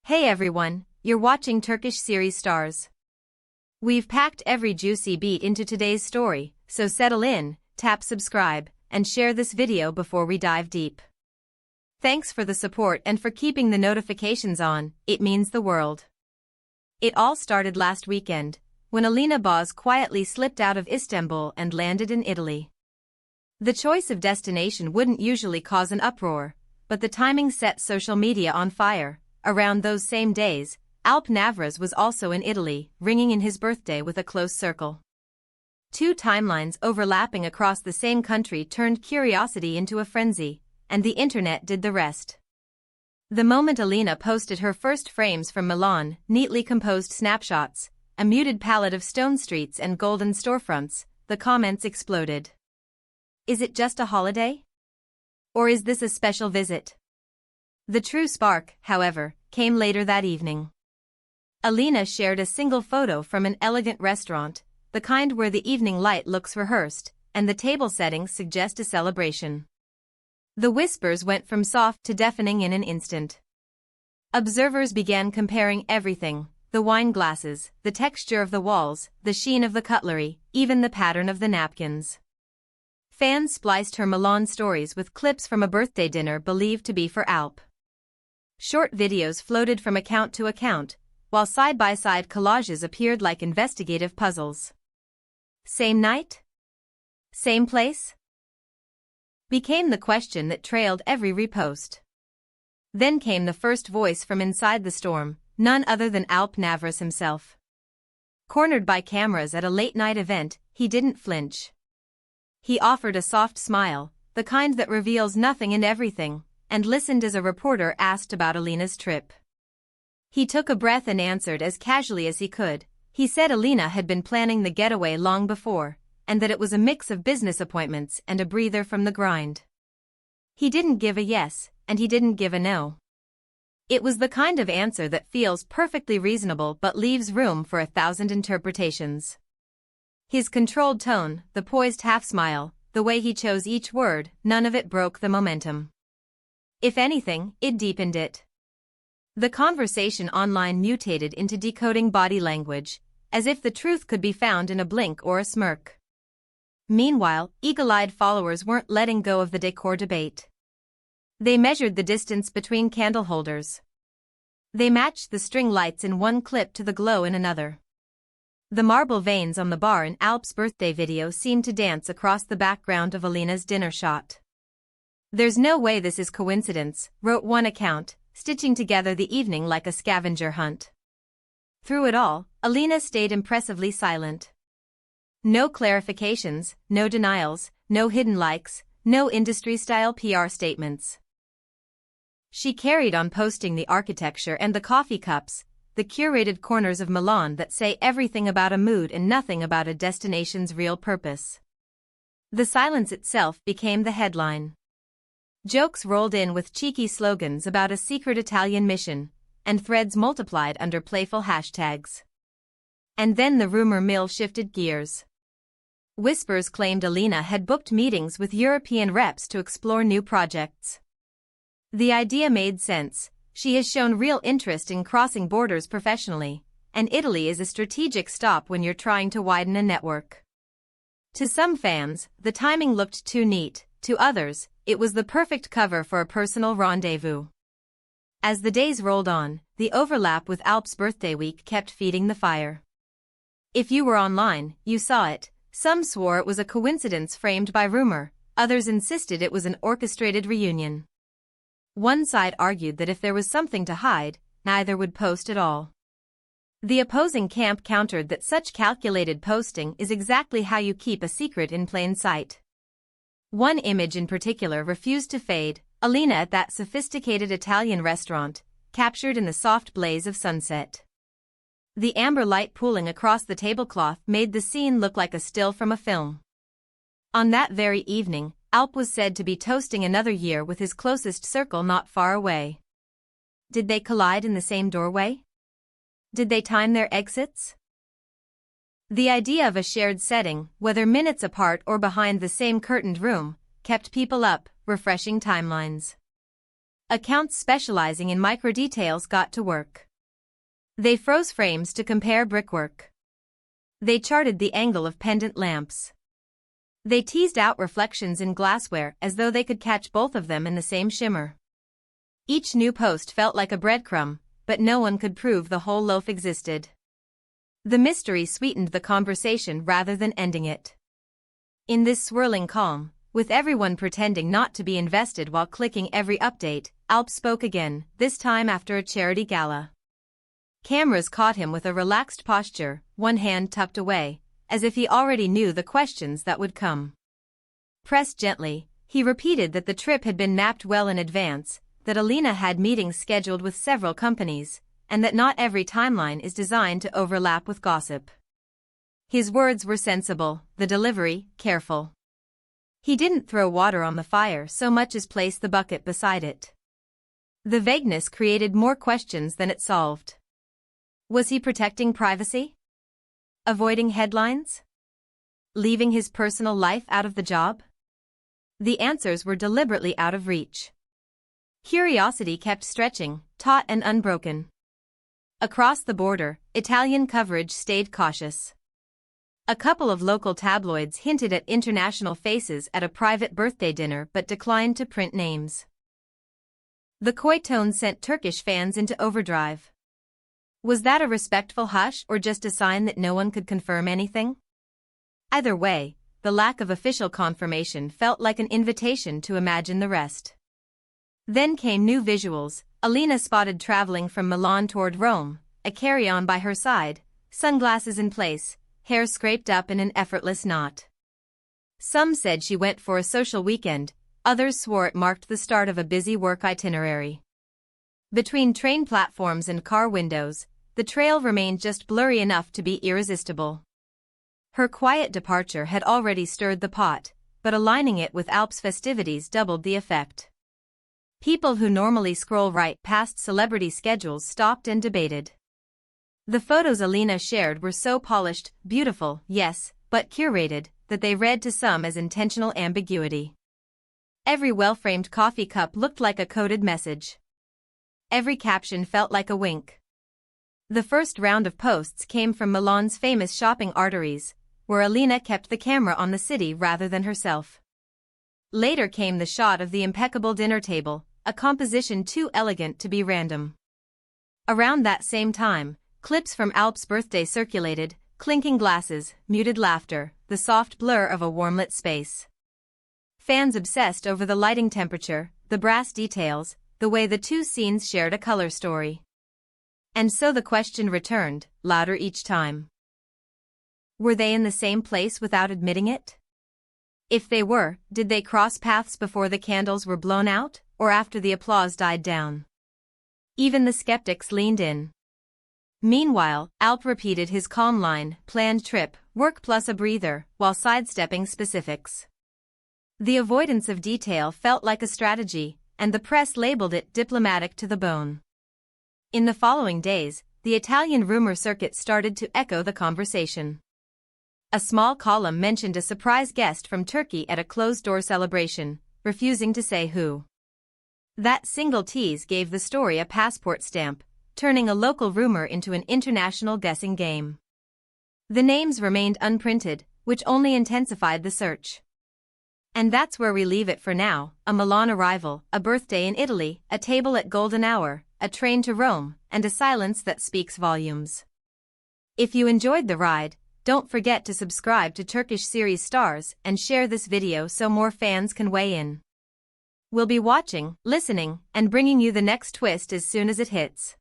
Hey everyone, you're watching Turkish series stars. We've packed every juicy beat into today's story, so settle in, tap subscribe, and share this video before we dive deep. Thanks for the support and for keeping the notifications on, it means the world. It all started last weekend, when Alina quietly slipped out of Istanbul and landed in Italy. The choice of destination wouldn't usually cause an uproar, but the timing set social media on fire. Around those same days, Alp was also in Italy, ringing in his birthday with a close circle. Two timelines overlapping across the same country turned curiosity into a frenzy, and the internet did the rest. The moment Alina posted her first frames from Milan, neatly composed snapshots, a muted palette of stone streets and golden storefronts, the comments exploded. Is it just a holiday? Or is this a special visit? The true spark, however, came later that evening. Alina shared a single photo from an elegant restaurant, the kind where the evening light looks rehearsed, and the table settings suggest a celebration. The whispers went from soft to deafening in an instant. Observers began comparing everything: the wine glasses, the texture of the walls, the sheen of the cutlery, even the pattern of the napkins. Fans spliced her Milan stories with clips from a birthday dinner believed to be for Alp. Short videos floated from account to account, while side-by-side collages appeared like investigative puzzles. Same night? Same place? Became the question that trailed every repost. Then came the first voice from inside the storm, none other than Alp himself. Cornered by cameras at a late-night event, he didn't flinch. He offered a soft smile, the kind that reveals nothing and everything, and listened as a reporter asked about Alina's trip. He took a breath and answered as casually as he could. He said Alina had been planning the getaway long before, and that it was a mix of business appointments and a breather from the grind. He didn't give a yes, and he didn't give a no. It was the kind of answer that feels perfectly reasonable but leaves room for 1,000 interpretations. His controlled tone, the poised half-smile, the way he chose each word, none of it broke the momentum. If anything, it deepened it. The conversation online mutated into decoding body language, as if the truth could be found in a blink or a smirk. Meanwhile, eagle-eyed followers weren't letting go of the decor debate. They measured the distance between candle holders. They matched the string lights in one clip to the glow in another. The marble veins on the bar in Alp's birthday video seemed to dance across the background of Alina's dinner shot. There's no way this is coincidence, wrote one account, stitching together the evening like a scavenger hunt. Through it all, Alina stayed impressively silent. No clarifications, no denials, no hidden likes, no industry-style PR statements. She carried on posting the architecture and the coffee cups, the curated corners of Milan that say everything about a mood and nothing about a destination's real purpose. The silence itself became the headline. Jokes rolled in with cheeky slogans about a secret Italian mission, and threads multiplied under playful hashtags. And then the rumor mill shifted gears. Whispers claimed Alina had booked meetings with European reps to explore new projects. The idea made sense. She has shown real interest in crossing borders professionally, and Italy is a strategic stop when you're trying to widen a network. To some fans, the timing looked too neat. To others, it was the perfect cover for a personal rendezvous. As the days rolled on, the overlap with Alp's birthday week kept feeding the fire. If you were online, you saw it. Some swore it was a coincidence framed by rumor, others insisted it was an orchestrated reunion. One side argued that if there was something to hide, neither would post at all. The opposing camp countered that such calculated posting is exactly how you keep a secret in plain sight. One image in particular refused to fade: Alina at that sophisticated Italian restaurant, captured in the soft blaze of sunset. The amber light pooling across the tablecloth made the scene look like a still from a film. On that very evening, Alp was said to be toasting another year with his closest circle not far away. Did they collide in the same doorway? Did they time their exits? The idea of a shared setting, whether minutes apart or behind the same curtained room, kept people up, refreshing timelines. Accounts specializing in micro-details got to work. They froze frames to compare brickwork. They charted the angle of pendant lamps. They teased out reflections in glassware as though they could catch both of them in the same shimmer. Each new post felt like a breadcrumb, but no one could prove the whole loaf existed. The mystery sweetened the conversation rather than ending it. In this swirling calm, with everyone pretending not to be invested while clicking every update, Alp spoke again, this time after a charity gala. Cameras caught him with a relaxed posture, one hand tucked away, as if he already knew the questions that would come. Pressed gently, he repeated that the trip had been mapped well in advance, that Alina had meetings scheduled with several companies, and that not every timeline is designed to overlap with gossip. His words were sensible, the delivery, careful. He didn't throw water on the fire so much as place the bucket beside it. The vagueness created more questions than it solved. Was he protecting privacy? Avoiding headlines? Leaving his personal life out of the job? The answers were deliberately out of reach. Curiosity kept stretching, taut and unbroken. Across the border, Italian coverage stayed cautious. A couple of local tabloids hinted at international faces at a private birthday dinner but declined to print names. The coy tone sent Turkish fans into overdrive. Was that a respectful hush or just a sign that no one could confirm anything? Either way, the lack of official confirmation felt like an invitation to imagine the rest. Then came new visuals. Alina spotted traveling from Milan toward Rome, a carry-on by her side, sunglasses in place, hair scraped up in an effortless knot. Some said she went for a social weekend, others swore it marked the start of a busy work itinerary. Between train platforms and car windows, the trail remained just blurry enough to be irresistible. Her quiet departure had already stirred the pot, but aligning it with Alp's festivities doubled the effect. People who normally scroll right past celebrity schedules stopped and debated. The photos Alina shared were so polished, beautiful, yes, but curated, that they read to some as intentional ambiguity. Every well-framed coffee cup looked like a coded message. Every caption felt like a wink. The first round of posts came from Milan's famous shopping arteries, where Alina kept the camera on the city rather than herself. Later came the shot of the impeccable dinner table, a composition too elegant to be random. Around that same time, clips from Alp's birthday circulated, clinking glasses, muted laughter, the soft blur of a warm-lit space. Fans obsessed over the lighting temperature, the brass details, the way the two scenes shared a color story. And so the question returned, louder each time. Were they in the same place without admitting it? If they were, did they cross paths before the candles were blown out, or after the applause died down? Even the skeptics leaned in. Meanwhile, Alp repeated his calm line, planned trip, work plus a breather, while sidestepping specifics. The avoidance of detail felt like a strategy, and the press labeled it diplomatic to the bone. In the following days, the Italian rumor circuit started to echo the conversation. A small column mentioned a surprise guest from Turkey at a closed-door celebration, refusing to say who. That single tease gave the story a passport stamp, turning a local rumor into an international guessing game. The names remained unprinted, which only intensified the search. And that's where we leave it for now, a Milan arrival, a birthday in Italy, a table at golden hour, a train to Rome, and a silence that speaks volumes. If you enjoyed the ride, don't forget to subscribe to Turkish Series Stars and share this video so more fans can weigh in. We'll be watching, listening, and bringing you the next twist as soon as it hits.